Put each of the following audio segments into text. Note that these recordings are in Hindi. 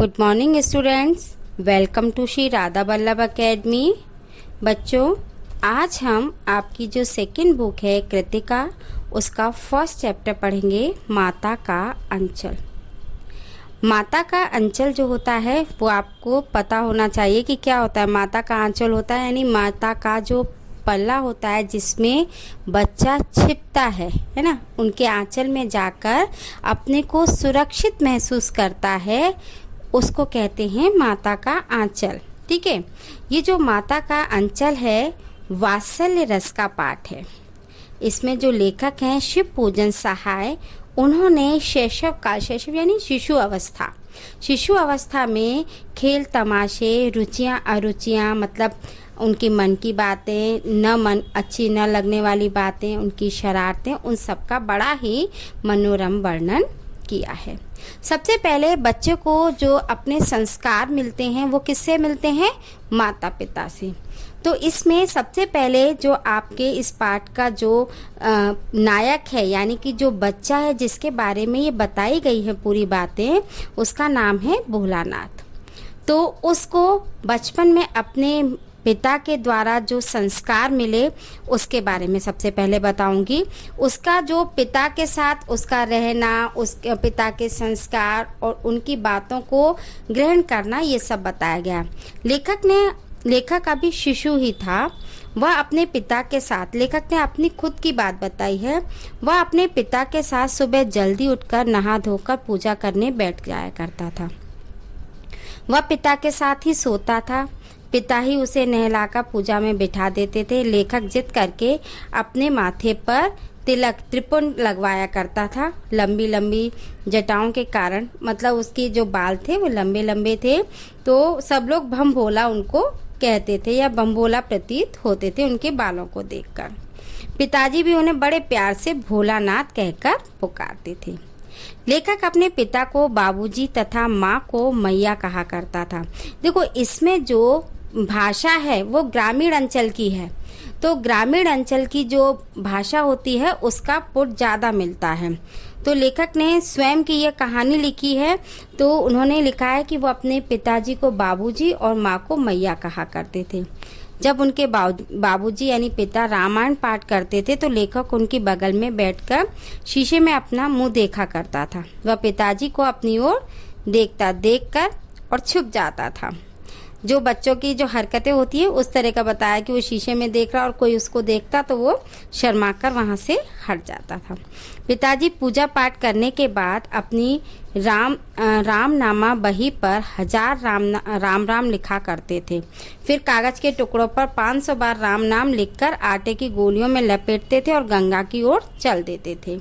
Good morning students, welcome to Shri Radha Vallabh academy. बच्चों, आज हम आपकी जो सेकंड बुक है कृतिका, उसका फर्स्ट चैप्टर पढ़ेंगे, माता का अंचल। माता का अंचल जो होता है वो आपको पता होना चाहिए कि क्या होता है। माता का आंचल होता है यानी माता का जो पल्ला होता है जिसमें बच्चा छिपता है ना, उनके आंचल में जाकर अपने को सुरक्षित महसूस करता है, उसको कहते हैं माता का आंचल। ठीक है, ये जो माता का अंचल है वात्सल्य रस का पाठ है। इसमें जो लेखक हैं शिव पूजन सहाय, उन्होंने शैशव काल, शैशव यानी शिशु अवस्था में खेल तमाशे, रुचियाँ अरुचियाँ, मतलब उनकी मन की बातें, अच्छी न लगने वाली बातें, उनकी शरारतें, उन सब का बड़ा ही मनोरम वर्णन किया है। सबसे पहले बच्चे को जो अपने संस्कार मिलते हैं वो किससे मिलते हैं? माता पिता से। तो इसमें सबसे पहले जो आपके इस पाठ का जो नायक है यानी कि जो बच्चा है जिसके बारे में ये बताई गई है पूरी बातें, उसका नाम है भोलानाथ। तो उसको बचपन में अपने पिता के द्वारा जो संस्कार मिले उसके बारे में सबसे पहले बताऊंगी। उसका जो पिता के साथ उसका रहना, उसके पिता के संस्कार और उनकी बातों को ग्रहण करना, ये सब बताया गया। लेखक अभी शिशु ही था। वह अपने पिता के साथ, लेखक ने अपनी खुद की बात बताई है, वह अपने पिता के साथ सुबह जल्दी उठकर नहा धोकर पूजा करने बैठ जाया करता था। वह पिता के साथ ही सोता था, पिता ही उसे नहलाकर पूजा में बिठा देते थे। लेखक जिद करके अपने माथे पर तिलक त्रिपुंड लगवाया करता था। लंबी लंबी जटाओं के कारण, मतलब उसके जो बाल थे वो लंबे लंबे थे, तो सब लोग भंभोला उनको कहते थे या भंभोला प्रतीत होते थे उनके बालों को देखकर। पिताजी भी उन्हें बड़े प्यार से भोलानाथ कहकर पुकारते थे। लेखक अपने पिता को बाबूजी तथा माँ को मैया कहा करता था। देखो, इसमें जो भाषा है वो ग्रामीण अंचल की है, तो ग्रामीण अंचल की जो भाषा होती है उसका पुट ज़्यादा मिलता है। तो लेखक ने स्वयं की यह कहानी लिखी है, तो उन्होंने लिखा है कि वो अपने पिताजी को बाबूजी और माँ को मैया कहा करते थे। जब उनके बाबूजी यानी पिता रामायण पाठ करते थे तो लेखक उनकी बगल में बैठकर शीशे में अपना मुंह देखा करता था। वह पिताजी को अपनी ओर देखकर और छुप जाता था। जो बच्चों की जो हरकतें होती है उस तरह का बताया कि वो शीशे में देख रहा और कोई उसको देखता तो वो शर्माकर वहाँ से हट जाता था। पिताजी पूजा पाठ करने के बाद अपनी रामनामा बही पर 1000 राम लिखा करते थे। फिर कागज के टुकड़ों पर 500 बार राम नाम लिखकर आटे की गोलियों में लपेटते थे और गंगा की ओर चल देते थे।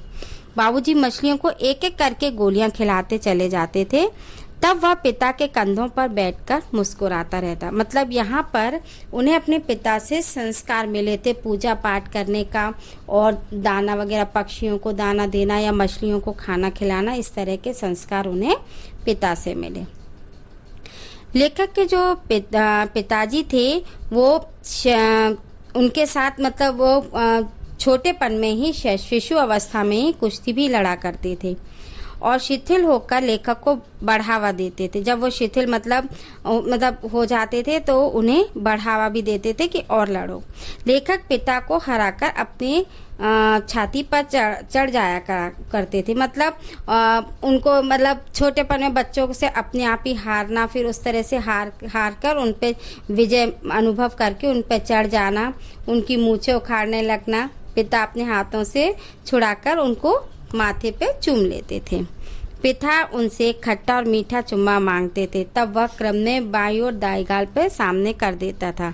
बाबूजी मछलियों को एक एक करके गोलियां खिलाते चले जाते थे। तब वह पिता के कंधों पर बैठकर मुस्कुराता रहता। मतलब यहाँ पर उन्हें अपने पिता से संस्कार मिले थे पूजा पाठ करने का, और दाना वगैरह, पक्षियों को दाना देना या मछलियों को खाना खिलाना, इस तरह के संस्कार उन्हें पिता से मिले। लेखक के जो पिताजी थे वो उनके साथ, मतलब वो छोटेपन में ही, शिशु अवस्था में ही कुश्ती भी लड़ा करते थे और शिथिल होकर लेखक को बढ़ावा देते थे। जब वो शिथिल मतलब हो जाते थे तो उन्हें बढ़ावा भी देते थे कि और लड़ो। लेखक पिता को हराकर अपने छाती पर चढ़ जाया करते थे। मतलब उनको, मतलब छोटेपन में बच्चों से अपने आप ही हारना, फिर उस तरह से हार कर उन पे विजय अनुभव करके उन पे चढ़ जाना, उनकी मूछें उखाड़ने लगना। पिता अपने हाथों से छुड़ाकर उनको माथे पे चूम लेते थे। पिता उनसे खट्टा और मीठा चुम्मा मांगते थे, तब वह क्रम में बाईं और दाईं गाल पे सामने कर देता था।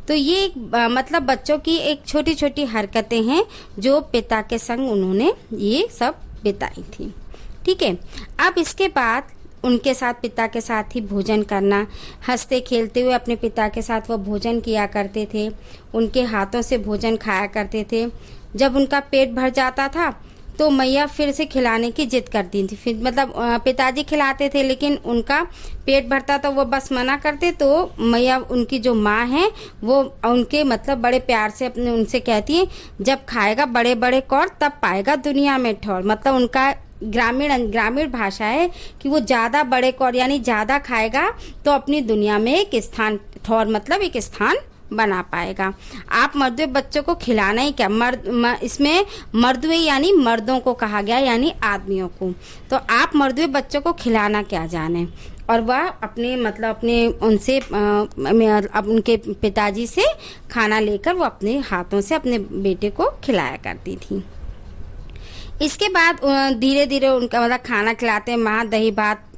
तो ये मतलब बच्चों की एक छोटी छोटी हरकतें हैं जो पिता के संग उन्होंने ये सब बिताई थी। ठीक है, अब इसके बाद उनके साथ, पिता के साथ ही भोजन करना, हंसते खेलते हुए अपने पिता के साथ वो भोजन किया करते थे। उनके हाथों से भोजन खाया करते थे। जब उनका पेट भर जाता था तो मैया फिर से खिलाने की जिद करती थी। फिर मतलब पिताजी खिलाते थे लेकिन उनका पेट भरता तो वो बस मना करते, तो मैया, उनकी जो माँ है, वो उनके मतलब बड़े प्यार से उनसे कहती है, जब खाएगा बड़े बड़े कौर तब पाएगा दुनिया में ठौर। मतलब उनका ग्रामीण भाषा है कि वो ज़्यादा बड़े कौर यानी ज़्यादा खाएगा तो अपनी दुनिया में एक स्थान ठौर मतलब एक स्थान बना पाएगा। आप मर्दवे बच्चों को खिलाना ही क्या, इसमें मर्दवे यानी मर्दों को कहा गया यानी आदमियों को। तो आप मर्दवे बच्चों को खिलाना क्या जाने, और वह अपने मतलब अपने उनसे उनके पिताजी से खाना लेकर वो अपने हाथों से अपने बेटे को खिलाया करती थी। इसके बाद धीरे धीरे उनका मतलब खाना खिलाते माँ दही भात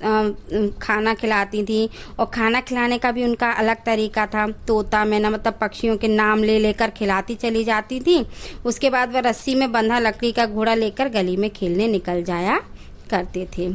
खाना खिलाती थी, और खाना खिलाने का भी उनका अलग तरीका था। तोता मैना मतलब पक्षियों के नाम ले लेकर खिलाती चली जाती थी। उसके बाद वह रस्सी में बंधा लकड़ी का घोड़ा लेकर गली में खेलने निकल जाया करते थे।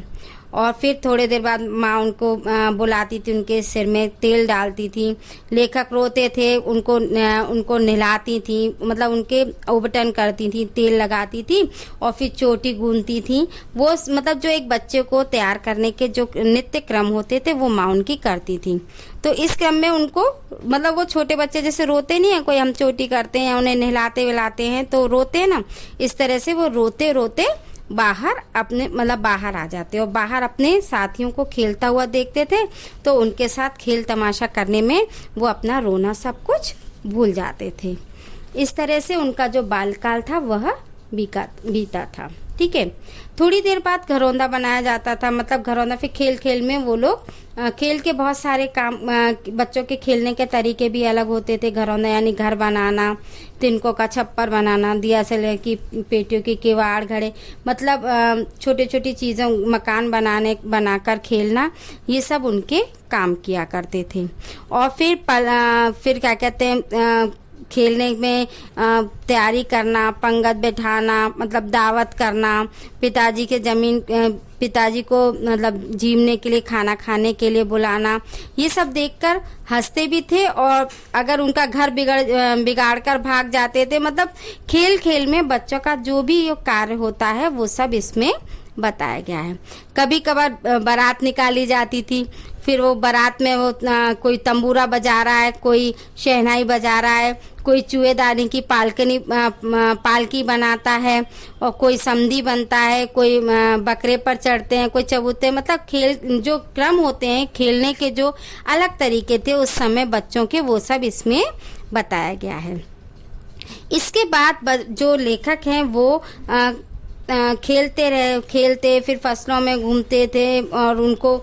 और फिर थोड़ी देर बाद माँ उनको बुलाती थी, उनके सिर में तेल डालती थी। लेखक रोते थे, उनको नहलाती थी, मतलब उनके उबटन करती थी, तेल लगाती थी और फिर चोटी गूंथती थी। वो मतलब जो एक बच्चे को तैयार करने के जो नित्य क्रम होते थे वो माँ उनकी करती थी। तो इस क्रम में उनको मतलब वो छोटे बच्चे जैसे रोते नहीं है, कोई हम चोटी करते हैं उन्हें नहलाते विलाते हैं तो रोते हैं ना, इस तरह से वो रोते रोते बाहर बाहर आ जाते और बाहर अपने साथियों को खेलता हुआ देखते थे। तो उनके साथ खेल तमाशा करने में वो अपना रोना सब कुछ भूल जाते थे। इस तरह से उनका जो बालकाल था वह बीता था। ठीक है, थोड़ी देर बाद घरौंदा बनाया जाता था, मतलब घरौंदा फिर खेल खेल में वो लोग खेल के बहुत सारे काम, बच्चों के खेलने के तरीके भी अलग होते थे। घरौंदा यानी घर बनाना, तिनकों का छप्पर बनाना, दिया से लेकर पेटियों की किवाड़ घड़े, मतलब छोटी छोटी चीज़ों मकान बनाकर खेलना, ये सब उनके काम किया करते थे। और फिर क्या कहते हैं खेलने में तैयारी करना, पंगत बैठाना, मतलब दावत करना, पिताजी को मतलब जीमने के लिए खाना खाने के लिए बुलाना, ये सब देखकर हंसते भी थे। और अगर उनका घर बिगाड़ कर भाग जाते थे, मतलब खेल खेल में बच्चों का जो भी कार्य होता है वो सब इसमें बताया गया है। कभी कभार बारात निकाली जाती थी, फिर वो बारात में वो कोई तंबूरा बजा रहा है, कोई शहनाई बजा रहा है, कोई चूहेदानी की पालकी बनाता है, और कोई समधी बनता है, कोई बकरे पर चढ़ते हैं, कोई चबूतरे, मतलब खेल जो क्रम होते हैं खेलने के जो अलग तरीके थे उस समय बच्चों के, वो सब इसमें बताया गया है। इसके बाद जो लेखक हैं वो खेलते फिर फसलों में घूमते थे, और उनको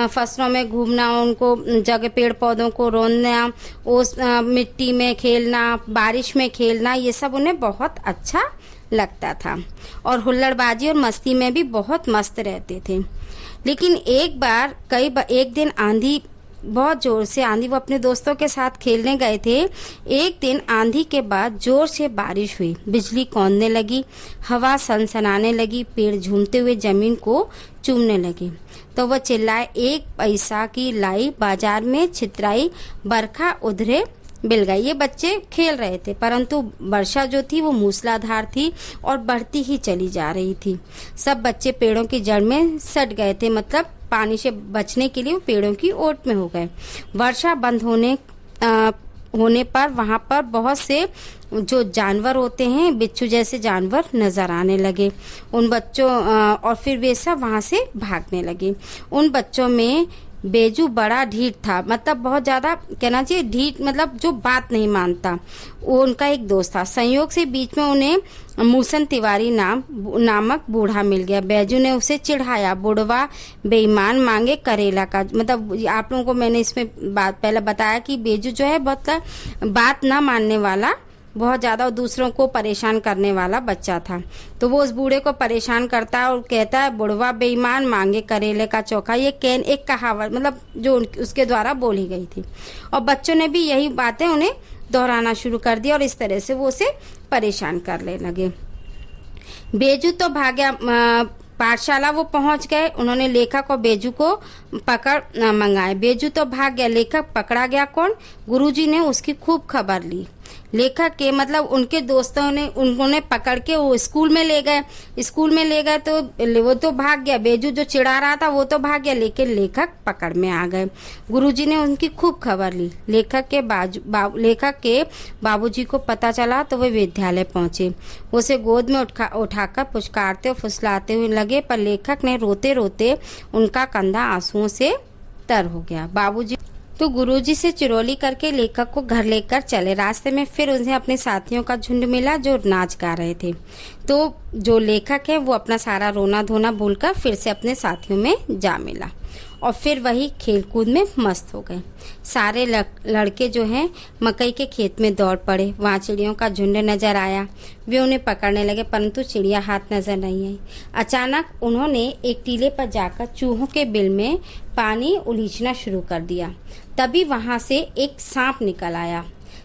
फसलों में घूमना, उनको जगह पेड़ पौधों को रोनना, उस मिट्टी में खेलना, बारिश में खेलना, ये सब उन्हें बहुत अच्छा लगता था। और हुल्लड़बाजी और मस्ती में भी बहुत मस्त रहते थे। लेकिन एक दिन आंधी, बहुत ज़ोर से आंधी, वो अपने दोस्तों के साथ खेलने गए थे। एक दिन आंधी के बाद ज़ोर से बारिश हुई, बिजली कौंधने लगी, हवा सनसनाने लगी, पेड़ झूमते हुए ज़मीन को चूमने लगे। तो वह चिल्लाए, 1 पैसा की लाई बाजार में छितराई, बरखा उधरे बिल गई। ये बच्चे खेल रहे थे, परंतु वर्षा जो थी वो मूसलाधार थी और बढ़ती ही चली जा रही थी। सब बच्चे पेड़ों की जड़ में सट गए थे, मतलब पानी से बचने के लिए वो पेड़ों की ओट में हो गए। वर्षा बंद होने पर वहाँ पर बहुत से जो जानवर होते हैं, बिच्छू जैसे जानवर नजर आने लगे उन बच्चों, और फिर वे सब वहाँ से भागने लगे। उन बच्चों में बेजू बड़ा ढीठ था, मतलब बहुत ज़्यादा कहना चाहिए ढीठ, मतलब जो बात नहीं मानता। वो उनका एक दोस्त था। संयोग से बीच में उन्हें मूसन तिवारी नामक बूढ़ा मिल गया। बैजू ने उसे चिढ़ाया, बुढ़वा बेईमान मांगे करेला का, मतलब आप लोगों को मैंने इसमें पहले बताया कि बेजू जो है बहुत बात ना मानने वाला, बहुत ज़्यादा दूसरों को परेशान करने वाला बच्चा था। तो वो उस बूढ़े को परेशान करता है और कहता है, बुढ़वा बेईमान मांगे करेले का चोखा। ये एक कहावत, मतलब जो उसके द्वारा बोली गई थी, और बच्चों ने भी यही बातें उन्हें दोहराना शुरू कर दिया और इस तरह से वो उसे परेशान करने लगे। बेजू तो भाग्या पाठशाला वो पहुंच गए। उन्होंने लेखक और बेजू को पकड़ मंगाए। बेजू तो भाग गया, लेखक पकड़ा गया। कौन? गुरुजी ने उसकी खूब खबर ली। लेखक के मतलब उनके दोस्तों ने उन्होंने पकड़ के वो स्कूल में ले गए तो वो तो भाग गया, बेजू जो चिढ़ा रहा था वो तो भाग गया, लेकिन लेखक पकड़ में आ गए। गुरुजी ने उनकी खूब खबर ली। लेखक के बाबूजी को पता चला तो वे विद्यालय पहुंचे। उसे गोद में उठाकर पुचकारते और फुसलाते हुए लगे, पर लेखक ने रोते रोते उनका कंधा आंसुओं से तर हो गया। बाबूजी तो गुरुजी से चिरौली करके लेखक को घर लेकर चले। रास्ते में फिर उन्हें अपने साथियों का झुंड मिला जो नाच गा रहे थे। तो जो लेखक है वो अपना सारा रोना धोना भूलकर फिर से अपने साथियों में जा मिला और फिर वही खेल कूद में मस्त हो गए। सारे लड़के जो हैं मकई के खेत में दौड़ पड़े। वहाँ चिड़ियों का झुंड नजर आया। वे उन्हें पकड़ने लगे, परंतु चिड़िया हाथ नजर नहीं आई। अचानक उन्होंने एक टीले पर जाकर चूहों के बिल में पानी उलीचना शुरू कर दिया। तभी वहाँ से एक सांप निकल आया।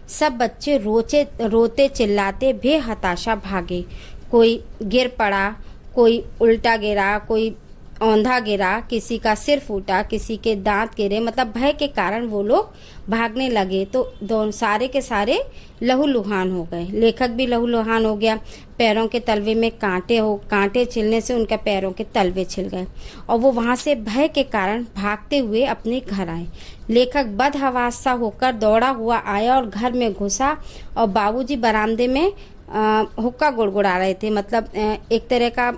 सब बच्चे रोते चिल्लाते बेहताशा भागे। कोई गिर पड़ा, कोई उल्टा गिरा, कोई औंधा गिरा, किसी का सिर फूटा, किसी के दांत गिरे। मतलब भय के कारण वो लोग भागने लगे तो दोनों सारे के सारे लहूलुहान हो गए। लेखक भी लहूलुहान हो गया। पैरों के तलवे में कांटे छिलने से उनके पैरों के तलवे छिल गए और वो वहाँ से भय के कारण भागते हुए अपने घर आए। लेखक बदहवास सा होकर दौड़ा हुआ आया और घर में घुसा और बाबूजी बरामदे में हुक्का गुड़गुड़ा रहे थे। मतलब एक तरह का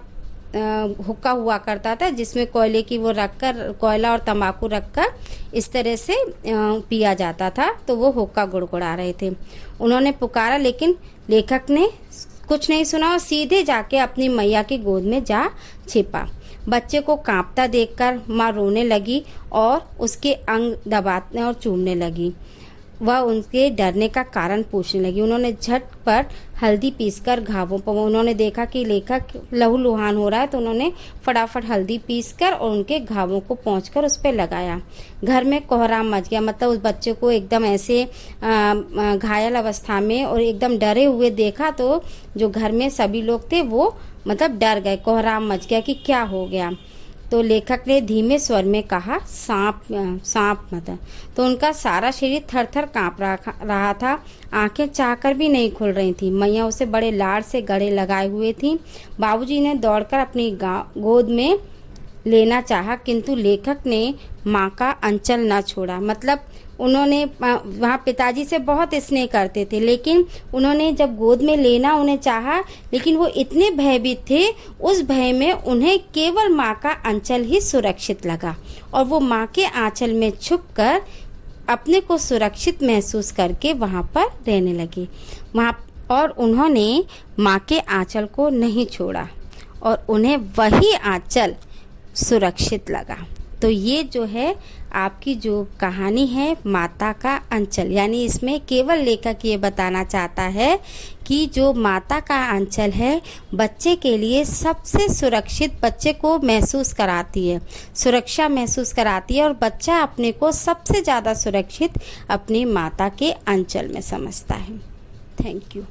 हुक्का हुआ करता था जिसमें कोयले की वो रखकर, कोयला और तंबाकू रखकर इस तरह से पिया जाता था। तो वो हुक्का गुड़गुड़ा रहे थे। उन्होंने पुकारा लेकिन लेखक ने कुछ नहीं सुना और सीधे जाके अपनी मैया की गोद में जा छिपा। बच्चे को कांपता देखकर माँ रोने लगी और उसके अंग दबाने और चूमने लगी। वह उनके डरने का कारण पूछने लगी। उन्होंने झटपट हल्दी पीसकर घावों पर, उन्होंने देखा कि लेखक लहूलुहान हो रहा है तो उन्होंने फटाफट हल्दी पीसकर और उनके घावों को पोंछकर उस पर लगाया। घर में कोहराम मच गया। मतलब उस बच्चे को एकदम ऐसे घायल अवस्था में और एकदम डरे हुए देखा तो जो घर में सभी लोग थे वो मतलब डर गए। कोहराम मच गया कि क्या हो गया। तो लेखक ने धीमे स्वर में कहा, सांप मत। तो उनका सारा शरीर थर थर काँप रहा था। आंखें चाहकर भी नहीं खुल रही थी। मैया उसे बड़े लाड़ से गले लगाए हुए थी। बाबूजी ने दौड़कर अपनी गोद में लेना चाहा, किंतु लेखक ने माँ का अंचल न छोड़ा। मतलब उन्होंने वहाँ पिताजी से बहुत स्नेह करते थे, लेकिन उन्होंने जब गोद में लेना उन्हें चाहा, लेकिन वो इतने भयभीत थे, उस भय में उन्हें केवल माँ का अंचल ही सुरक्षित लगा और वो माँ के आंचल में छुपकर अपने को सुरक्षित महसूस करके वहाँ पर रहने लगे। और उन्होंने माँ के आंचल को नहीं छोड़ा और उन्हें वही आंचल सुरक्षित लगा। तो ये जो है आपकी जो कहानी है माता का अंचल, यानी इसमें केवल लेखक ये बताना चाहता है कि जो माता का अंचल है बच्चे के लिए सबसे सुरक्षित, बच्चे को महसूस कराती है, सुरक्षा महसूस कराती है और बच्चा अपने को सबसे ज़्यादा सुरक्षित अपनी माता के अंचल में समझता है। Thank you.